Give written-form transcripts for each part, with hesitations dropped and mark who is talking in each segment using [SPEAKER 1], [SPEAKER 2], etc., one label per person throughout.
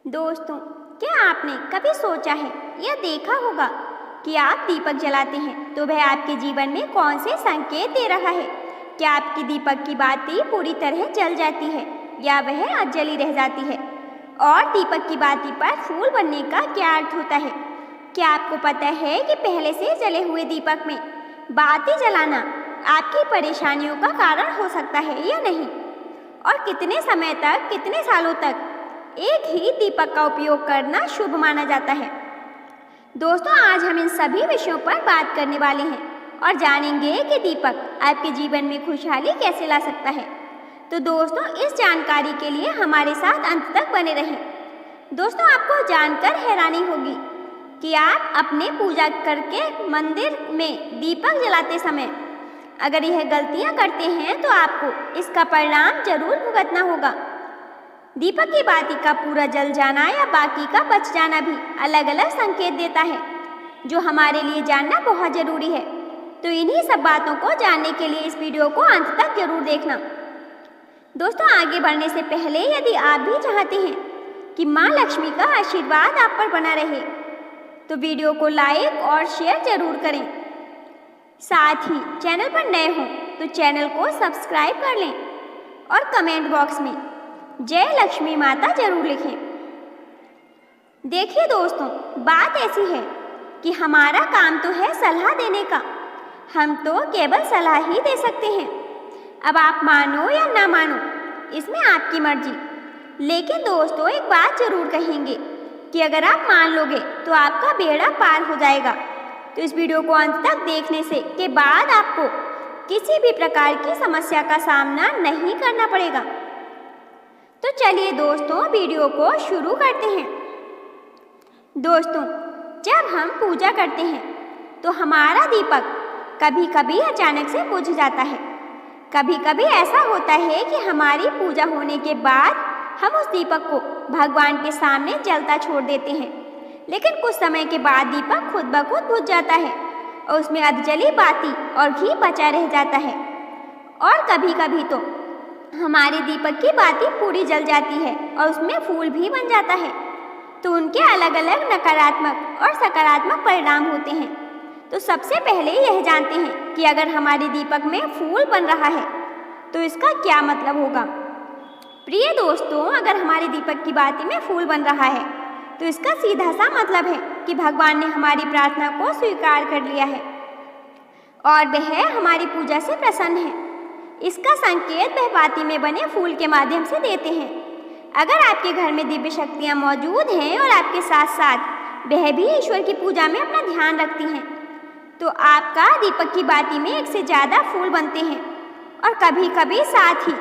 [SPEAKER 1] दोस्तों, क्या आपने कभी सोचा है या देखा होगा कि आप दीपक जलाते हैं तो वह आपके जीवन में कौन से संकेत दे रहा है? क्या आपकी दीपक की बाती पूरी तरह जल जाती है या वह अधजली रह जाती है? और दीपक की बाती पर फूल बनने का क्या अर्थ होता है? क्या आपको पता है कि पहले से जले हुए दीपक में बाती जलाना आपकी परेशानियों का कारण हो सकता है या नहीं? और कितने समय तक, कितने सालों तक एक ही दीपक का उपयोग करना शुभ माना जाता है? दोस्तों, आज हम इन सभी विषयों पर बात करने वाले हैं और जानेंगे कि दीपक आपके जीवन में खुशहाली कैसे ला सकता है। तो दोस्तों, इस जानकारी के लिए हमारे साथ अंत तक बने रहें। दोस्तों, आपको जानकर हैरानी होगी कि आप अपने पूजा करके मंदिर में दीपक जलाते समय अगर यह गलतियां करते हैं तो आपको इसका परिणाम जरूर भुगतना होगा। दीपक की बाती का पूरा जल जाना या बाकी का बच जाना भी अलग अलग संकेत देता है, जो हमारे लिए जानना बहुत जरूरी है। तो इन्हीं सब बातों को जानने के लिए इस वीडियो को अंत तक जरूर देखना। दोस्तों, आगे बढ़ने से पहले यदि आप भी चाहते हैं कि माँ लक्ष्मी का आशीर्वाद आप पर बना रहे तो वीडियो को लाइक और शेयर जरूर करें। साथ ही चैनल पर नए हों तो चैनल को सब्सक्राइब कर लें और कमेंट बॉक्स में जय लक्ष्मी माता जरूर लिखें। देखिए दोस्तों, बात ऐसी है कि हमारा काम तो है सलाह देने का, हम तो केवल सलाह ही दे सकते हैं। अब आप मानो या ना मानो, इसमें आपकी मर्जी। लेकिन दोस्तों, एक बात जरूर कहेंगे कि अगर आप मान लोगे तो आपका बेड़ा पार हो जाएगा। तो इस वीडियो को अंत तक देखने से के बाद आपको किसी भी प्रकार की समस्या का सामना नहीं करना पड़ेगा। तो चलिए दोस्तों, वीडियो को शुरू करते हैं। दोस्तों, जब हम पूजा करते हैं तो हमारा दीपक कभी कभी अचानक से बुझ जाता है। कभी कभी ऐसा होता है कि हमारी पूजा होने के बाद हम उस दीपक को भगवान के सामने जलता छोड़ देते हैं, लेकिन कुछ समय के बाद दीपक खुद ब खुद बुझ जाता है और उसमें अधजली बाती और घी बचा रह जाता है। और कभी कभी तो हमारे दीपक की बाती पूरी जल जाती है और उसमें फूल भी बन जाता है। तो उनके अलग अलग नकारात्मक और सकारात्मक परिणाम होते हैं। तो सबसे पहले यह जानते हैं कि अगर हमारे दीपक में फूल बन रहा है तो इसका क्या मतलब होगा। प्रिय दोस्तों, अगर हमारे दीपक की बाती में फूल बन रहा है तो इसका सीधा सा मतलब है कि भगवान ने हमारी प्रार्थना को स्वीकार कर लिया है और वह हमारी पूजा से प्रसन्न है। इसका संकेत वह बाती में बने फूल के माध्यम से देते हैं। अगर आपके घर में दिव्य शक्तियाँ मौजूद हैं और आपके साथ साथ वह भी ईश्वर की पूजा में अपना ध्यान रखती हैं, तो आपका दीपक की बाती में एक से ज़्यादा फूल बनते हैं और कभी कभी साथ ही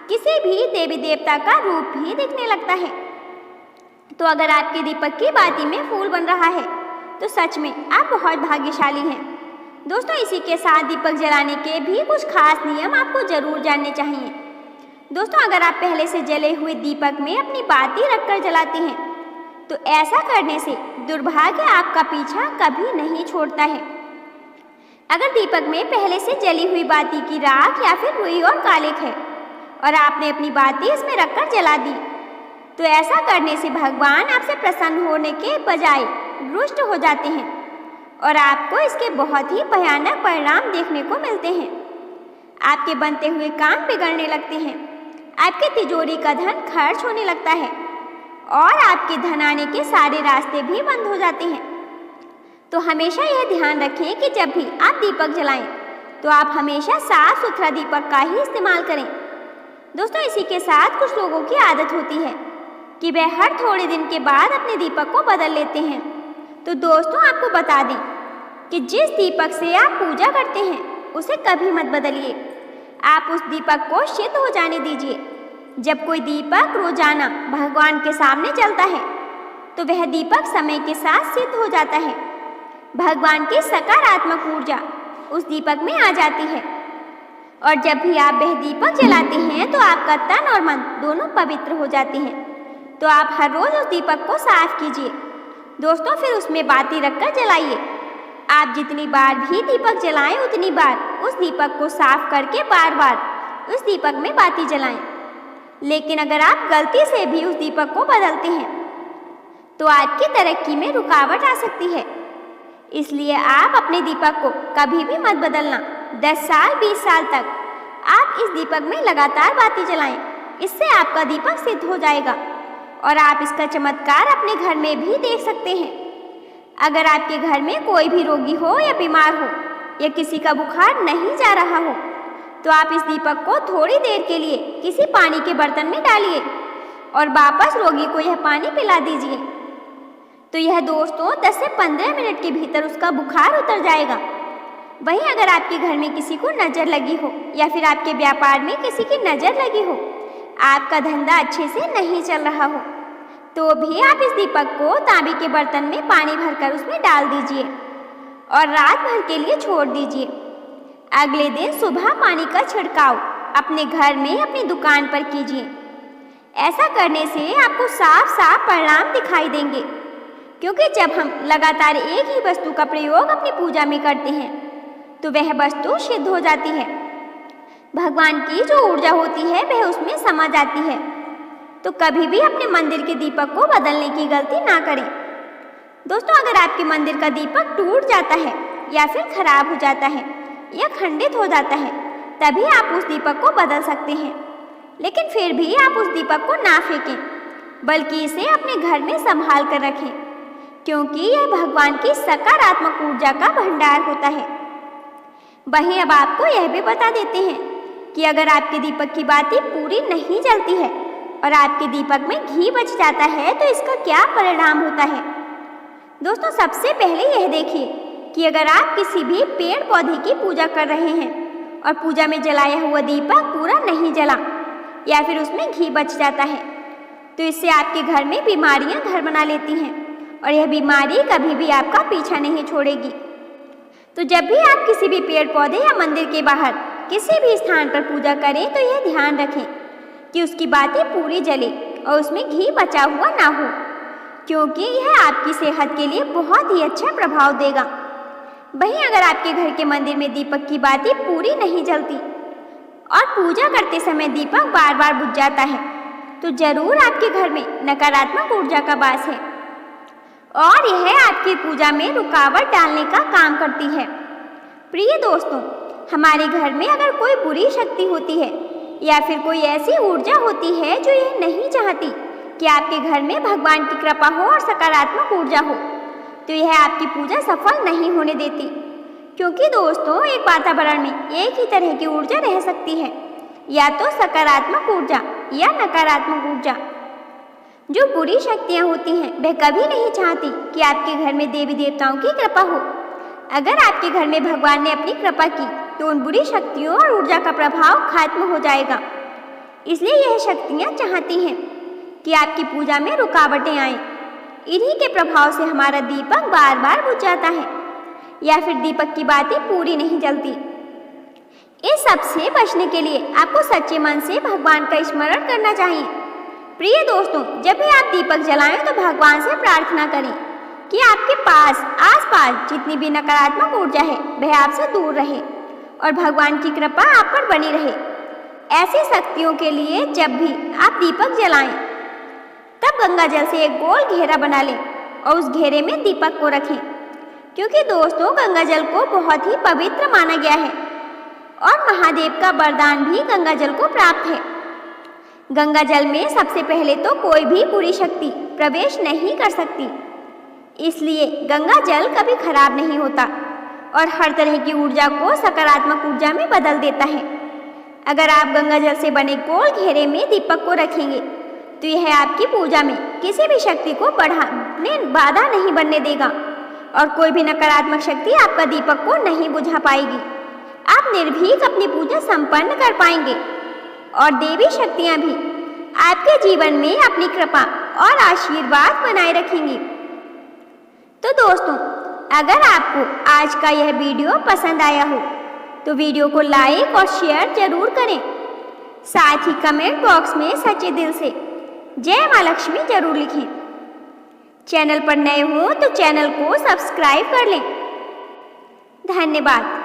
[SPEAKER 1] किसी भी देवी देवता का रूप भी दिखने लगता है। तो अगर आपके दीपक की बाती में फूल बन रहा है तो सच में आप बहुत भाग्यशाली हैं। दोस्तों, इसी के साथ दीपक जलाने के भी कुछ खास नियम आपको जरूर जानने चाहिए। दोस्तों, अगर आप पहले से जले हुए दीपक में अपनी बाती रखकर जलाते हैं तो ऐसा करने से दुर्भाग्य आपका पीछा कभी नहीं छोड़ता है। अगर दीपक में पहले से जली हुई बाती की राख या फिर रुई और कालिक है और आपने अपनी बाती इसमें रखकर जला दी तो ऐसा करने से भगवान आपसे प्रसन्न होने के बजाय रुष्ट हो जाते हैं और आपको इसके बहुत ही भयानक परिणाम देखने को मिलते हैं। आपके बनते हुए काम बिगड़ने लगते हैं, आपकी तिजोरी का धन खर्च होने लगता है और आपके धन आने के सारे रास्ते भी बंद हो जाते हैं। तो हमेशा यह ध्यान रखें कि जब भी आप दीपक जलाएं तो आप हमेशा साफ सुथरा दीपक का ही इस्तेमाल करें। दोस्तों, इसी के साथ कुछ लोगों की आदत होती है कि वे हर थोड़े दिन के बाद अपने दीपक को बदल लेते हैं। तो दोस्तों, आपको बता दें कि जिस दीपक से आप पूजा करते हैं उसे कभी मत बदलिए। आप उस दीपक को सिद्ध हो जाने दीजिए। जब कोई दीपक रोजाना भगवान के सामने जलता है तो वह दीपक समय के साथ सिद्ध हो जाता है। भगवान की सकारात्मक ऊर्जा उस दीपक में आ जाती है और जब भी आप वह दीपक जलाते हैं तो आपका तन और मन दोनों पवित्र हो जाते हैं। तो आप हर रोज उस दीपक को साफ कीजिए। दोस्तों, फिर उसमें बाती रखकर जलाइए। आप जितनी बार भी दीपक जलाएं उतनी बार उस दीपक को साफ करके बार बार उस दीपक में बाती जलाएं। लेकिन अगर आप गलती से भी उस दीपक को बदलते हैं तो आपकी तरक्की में रुकावट आ सकती है। इसलिए आप अपने दीपक को कभी भी मत बदलना। 10 साल 20 साल तक आप इस दीपक में लगातार बाती जलाएं। इससे आपका दीपक सिद्ध हो जाएगा और आप इसका चमत्कार अपने घर में भी देख सकते हैं। अगर आपके घर में कोई भी रोगी हो या बीमार हो या किसी का बुखार नहीं जा रहा हो, तो आप इस दीपक को थोड़ी देर के लिए किसी पानी के बर्तन में डालिए और वापस रोगी को यह पानी पिला दीजिए। तो यह दोस्तों 10 से 15 मिनट के भीतर उसका बुखार उतर जाएगा। वहीं अगर आपके घर में किसी को नज़र लगी हो या फिर आपके व्यापार में किसी की नज़र लगी हो, आपका धंधा अच्छे से नहीं चल रहा हो, तो भी आप इस दीपक को तांबे के बर्तन में पानी भरकर उसमें डाल दीजिए और रात भर के लिए छोड़ दीजिए। अगले दिन सुबह पानी का छिड़काव अपने घर में अपनी दुकान पर कीजिए। ऐसा करने से आपको साफ साफ परिणाम दिखाई देंगे, क्योंकि जब हम लगातार एक ही वस्तु का प्रयोग अपनी पूजा में करते हैं तो वह वस्तु सिद्ध हो जाती है। भगवान की जो ऊर्जा होती है वह उसमें समा जाती है। तो कभी भी अपने मंदिर के दीपक को बदलने की गलती ना करें। दोस्तों, अगर आपके मंदिर का दीपक टूट जाता है या फिर खराब हो जाता है या खंडित हो जाता है, तभी आप उस दीपक को बदल सकते हैं। लेकिन फिर भी आप उस दीपक को ना फेंकें, बल्कि इसे अपने घर में संभाल कर रखें, क्योंकि यह भगवान की सकारात्मक ऊर्जा का भंडार होता है। वहीं अब आपको यह भी बता देते हैं कि अगर आपके दीपक की बाती पूरी नहीं जलती है और आपके दीपक में घी बच जाता है, तो इसका क्या परिणाम होता है। दोस्तों, सबसे पहले यह देखिए कि अगर आप किसी भी पेड़ पौधे की पूजा कर रहे हैं और पूजा में जलाया हुआ दीपक पूरा नहीं जला या फिर उसमें घी बच जाता है, तो इससे आपके घर में बीमारियां घर बना लेती हैं और यह बीमारी कभी भी आपका पीछा नहीं छोड़ेगी। तो जब भी आप किसी भी पेड़ पौधे या मंदिर के बाहर किसी भी स्थान पर पूजा करें, तो यह ध्यान रखें कि उसकी बाती पूरी जले और उसमें घी बचा हुआ ना हो, क्योंकि यह आपकी सेहत के लिए बहुत ही अच्छा प्रभाव देगा। वहीं अगर आपके घर के मंदिर में दीपक की बाती पूरी नहीं जलती और पूजा करते समय दीपक बार बार बुझ जाता है, तो जरूर आपके घर में नकारात्मक ऊर्जा का वास है और यह आपकी पूजा में रुकावट डालने का काम करती है। प्रिय दोस्तों, हमारे घर में अगर कोई बुरी शक्ति होती है या फिर कोई ऐसी ऊर्जा होती है जो यह नहीं चाहती कि आपके घर में भगवान की कृपा हो और सकारात्मक ऊर्जा हो, तो यह आपकी पूजा सफल नहीं होने देती। क्योंकि दोस्तों, एक वातावरण में एक ही तरह की ऊर्जा रह सकती है, या तो सकारात्मक ऊर्जा या नकारात्मक ऊर्जा। जो बुरी शक्तियाँ होती हैं वह कभी नहीं चाहती कि आपके घर में देवी देवताओं की कृपा हो। अगर आपके घर में भगवान ने अपनी कृपा की, तो उन बुरी शक्तियों और ऊर्जा का प्रभाव खत्म हो जाएगा। इसलिए यह शक्तियाँ चाहती हैं कि आपकी पूजा में रुकावटें आएं। इन्हीं के प्रभाव से हमारा दीपक बार बार बुझ जाता है या फिर दीपक की बाती पूरी नहीं जलती। इस सब से बचने के लिए आपको सच्चे मन से भगवान का स्मरण करना चाहिए। प्रिय दोस्तों, जब भी आप दीपक जलाएं तो भगवान से प्रार्थना करें कि आपके पास आसपास जितनी भी नकारात्मक ऊर्जा है वह आपसे दूर रहे और भगवान की कृपा आप पर बनी रहे। ऐसी शक्तियों के लिए जब भी आप दीपक जलाएं, तब गंगा जल से एक गोल घेरा बना लें और उस घेरे में दीपक को रखें, क्योंकि दोस्तों गंगा जल को बहुत ही पवित्र माना गया है और महादेव का वरदान भी गंगा जल को प्राप्त है। गंगा जल में सबसे पहले तो कोई भी बुरी शक्ति प्रवेश नहीं कर सकती, इसलिए गंगा जल कभी खराब नहीं होता और हर तरह की ऊर्जा को सकारात्मक ऊर्जा में बदल देता है। अगर आप गंगा जल से बने गोल घेरे में दीपक को रखेंगे, तो यह आपकी पूजा में किसी भी शक्ति को बढ़ाने बाधा नहीं बनने देगा और कोई भी नकारात्मक शक्ति आपका दीपक को नहीं बुझा पाएगी। आप निर्भीक अपनी पूजा संपन्न कर पाएंगे और देवी शक्तियां भी आपके जीवन में अपनी कृपा और आशीर्वाद बनाए रखेंगी। तो दोस्तों, अगर आपको आज का यह वीडियो पसंद आया हो तो वीडियो को लाइक और शेयर जरूर करें। साथ ही कमेंट बॉक्स में सच्चे दिल से जय मां लक्ष्मी जरूर लिखें। चैनल पर नए हो तो चैनल को सब्सक्राइब कर लें। धन्यवाद।